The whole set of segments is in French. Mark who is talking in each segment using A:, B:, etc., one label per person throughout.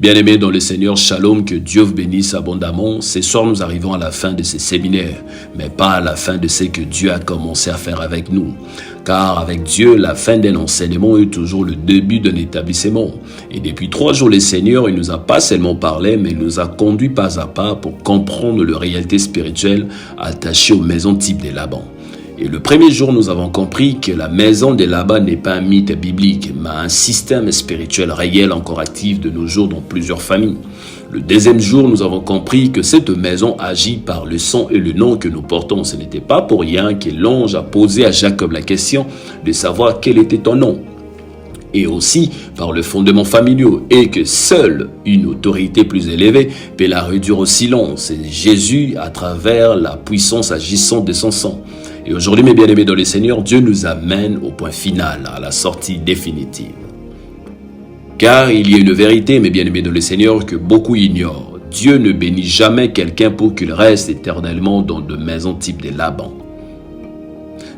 A: Bien-aimés dans le Seigneur, shalom, que Dieu vous bénisse abondamment. Ce soir, nous arrivons à la fin de ces séminaires, mais pas à la fin de ce que Dieu a commencé à faire avec nous. Car avec Dieu, la fin d'un enseignement est toujours le début d'un établissement. Et depuis 3 jours, le Seigneur, il nous a pas seulement parlé, mais il nous a conduit pas à pas pour comprendre la réalité spirituelle attachée aux maisons type des Laban. Et le premier jour, nous avons compris que la maison de Laban n'est pas un mythe biblique, mais un système spirituel réel encore actif de nos jours dans plusieurs familles. Le deuxième jour, nous avons compris que cette maison agit par le sang et le nom que nous portons. Ce n'était pas pour rien que l'ange a posé à Jacob la question de savoir quel était ton nom. Et aussi par le fondement familial, et que seule une autorité plus élevée peut la réduire au silence. C'est Jésus à travers la puissance agissante de son sang. Et aujourd'hui, mes bien-aimés dans le Seigneur, Dieu nous amène au point final, à la sortie définitive. Car il y a une vérité, mes bien-aimés dans le Seigneur, que beaucoup ignorent. Dieu ne bénit jamais quelqu'un pour qu'il reste éternellement dans de maisons type de Laban.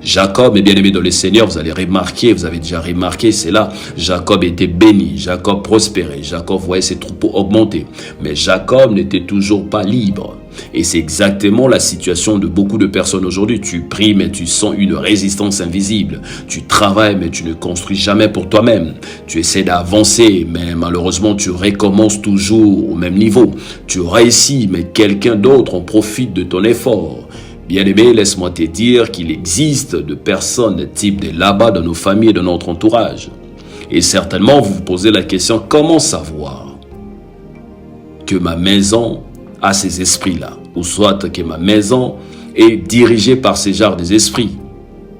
A: Jacob, mes bien-aimés dans le Seigneur, vous allez remarquer, vous avez déjà remarqué cela, Jacob était béni, Jacob prospérait, Jacob voyait ses troupeaux augmenter. Mais Jacob n'était toujours pas libre. Et c'est exactement la situation de beaucoup de personnes aujourd'hui. Tu pries, mais tu sens une résistance invisible. Tu travailles, mais tu ne construis jamais pour toi-même. Tu essaies d'avancer, mais malheureusement, tu recommences toujours au même niveau. Tu réussis, mais quelqu'un d'autre en profite de ton effort. Bien-aimé, laisse-moi te dire qu'il existe de personnes type de là-bas dans nos familles et dans notre entourage. Et certainement, vous vous posez la question, comment savoir que ma maison a ces esprits-là, ou soit que ma maison est dirigée par ces genres d'esprits?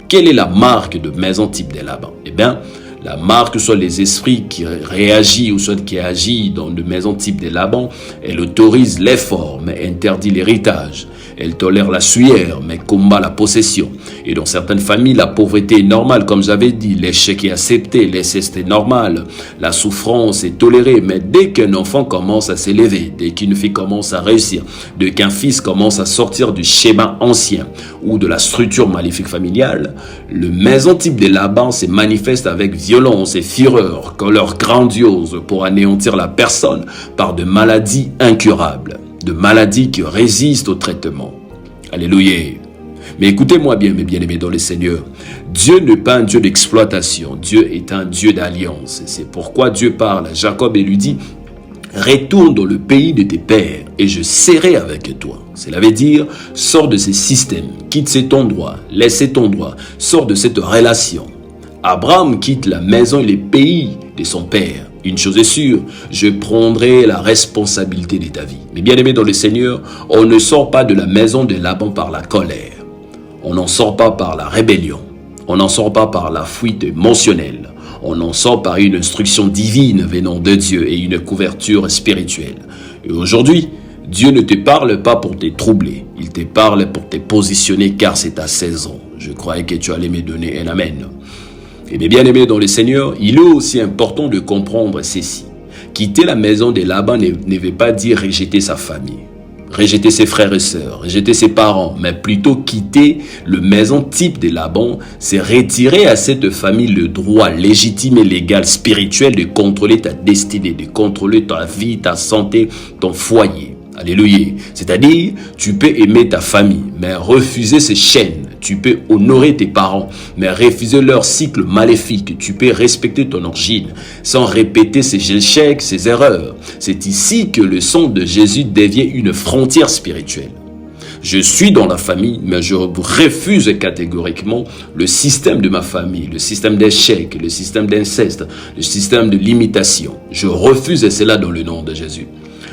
A: Quelle est la marque de maison type de là-bas? Eh bien, la marque soit les esprits qui réagissent ou soit qui agissent dans de maisons type de Laban, elle autorise l'effort mais interdit l'héritage. Elle tolère la sueur mais combat la possession. Et dans certaines familles, la pauvreté est normale, comme j'avais dit, l'échec est accepté, l'inceste est normal, la souffrance est tolérée. Mais dès qu'un enfant commence à s'élever, dès qu'une fille commence à réussir, dès qu'un fils commence à sortir du schéma ancien ou de la structure maléfique familiale, le maison type de Laban se manifeste avec violence et fureur, colère grandiose pour anéantir la personne par de maladies incurables, de maladies qui résistent au traitement. Alléluia. Mais écoutez-moi bien, mes bien-aimés dans le Seigneur, Dieu n'est pas un Dieu d'exploitation, Dieu est un Dieu d'alliance. C'est pourquoi Dieu parle à Jacob et lui dit, retourne dans le pays de tes pères et je serai avec toi. Cela veut dire, sors de ces systèmes, quitte cet endroit, laisse cet endroit, sors de cette relation. Abraham quitte la maison et les pays de son père. Une chose est sûre, je prendrai la responsabilité de ta vie. Mais bien aimé dans le Seigneur, on ne sort pas de la maison de Laban par la colère. On n'en sort pas par la rébellion. On n'en sort pas par la fuite émotionnelle. On en sort par une instruction divine venant de Dieu et une couverture spirituelle. Et aujourd'hui, Dieu ne te parle pas pour te troubler. Il te parle pour te positionner car c'est ta saison. Je croyais que tu allais me donner un amen. Et bien aimé dans le Seigneur, il est aussi important de comprendre ceci. Quitter la maison de Laban ne veut pas dire rejeter sa famille, rejeter ses frères et sœurs, rejeter ses parents, mais plutôt quitter le maison type de Laban, c'est retirer à cette famille le droit légitime et légal spirituel de contrôler ta destinée, de contrôler ta vie, ta santé, ton foyer. Alléluia. C'est-à-dire, tu peux aimer ta famille, mais refuser ses chaînes. Tu peux honorer tes parents, mais refuser leur cycle maléfique. Tu peux respecter ton origine, sans répéter ses échecs, ses erreurs. C'est ici que le sang de Jésus devient une frontière spirituelle. Je suis dans la famille, mais je refuse catégoriquement le système de ma famille, le système d'échec, le système d'inceste, le système de limitation. Je refuse cela dans le nom de Jésus.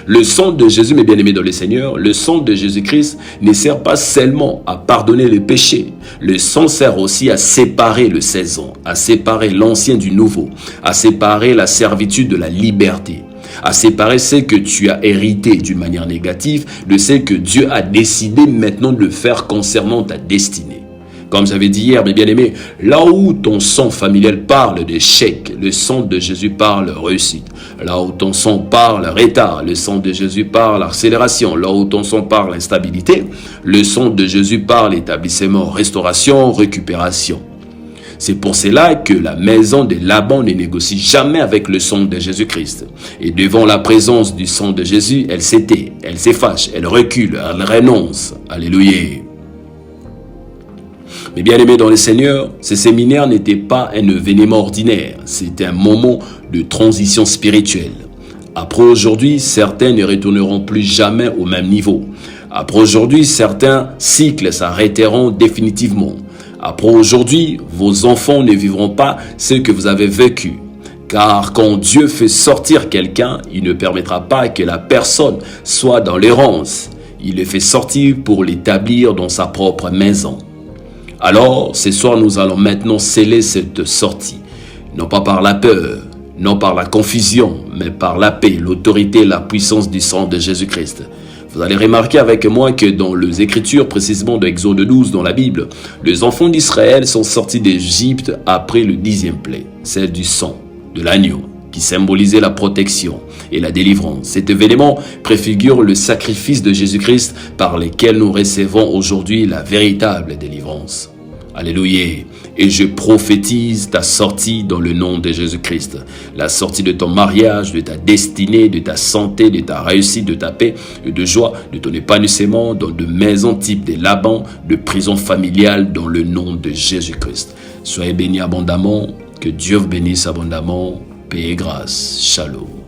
A: Le sang de Jésus, mes bien-aimés dans le Seigneur, le sang de Jésus-Christ ne sert pas seulement à pardonner les péchés. Le sang sert aussi à séparer le saison, à séparer l'ancien du nouveau, à séparer la servitude de la liberté, à séparer ce que tu as hérité d'une manière négative de ce que Dieu a décidé maintenant de faire concernant ta destinée. Comme j'avais dit hier, mes bien-aimés, là où ton sang familial parle d'échec, le sang de Jésus parle réussite. Là où ton sang parle retard, le sang de Jésus parle accélération. Là où ton sang parle instabilité, le sang de Jésus parle établissement, restauration, récupération. C'est pour cela que la maison de Laban ne négocie jamais avec le sang de Jésus-Christ. Et devant la présence du sang de Jésus, elle s'éteint, elle s'efface, elle recule, elle renonce. Alléluia. Mais bien aimés dans le Seigneur, ce séminaire n'était pas un événement ordinaire, c'était un moment de transition spirituelle. Après aujourd'hui, certains ne retourneront plus jamais au même niveau. Après aujourd'hui, certains cycles s'arrêteront définitivement. Après aujourd'hui, vos enfants ne vivront pas ce que vous avez vécu. Car quand Dieu fait sortir quelqu'un, il ne permettra pas que la personne soit dans l'errance. Il le fait sortir pour l'établir dans sa propre maison. Alors, ce soir, nous allons maintenant sceller cette sortie. Non pas par la peur, non par la confusion, mais par la paix, l'autorité et la puissance du sang de Jésus-Christ. Vous allez remarquer avec moi que dans les Écritures, précisément de Exode 12 dans la Bible, les enfants d'Israël sont sortis d'Égypte après le 10e plaie, celle du sang, de l'agneau, qui symbolisait la protection et la délivrance. Cet événement préfigure le sacrifice de Jésus-Christ par lequel nous recevons aujourd'hui la véritable délivrance. Alléluia. Et je prophétise ta sortie dans le nom de Jésus-Christ. La sortie de ton mariage, de ta destinée, de ta santé, de ta réussite, de ta paix, de joie, de ton épanouissement dans de maisons type de Laban, de prison familiale dans le nom de Jésus-Christ. Soyez bénis abondamment. Que Dieu vous bénisse abondamment. Paix et grâce. Shalom.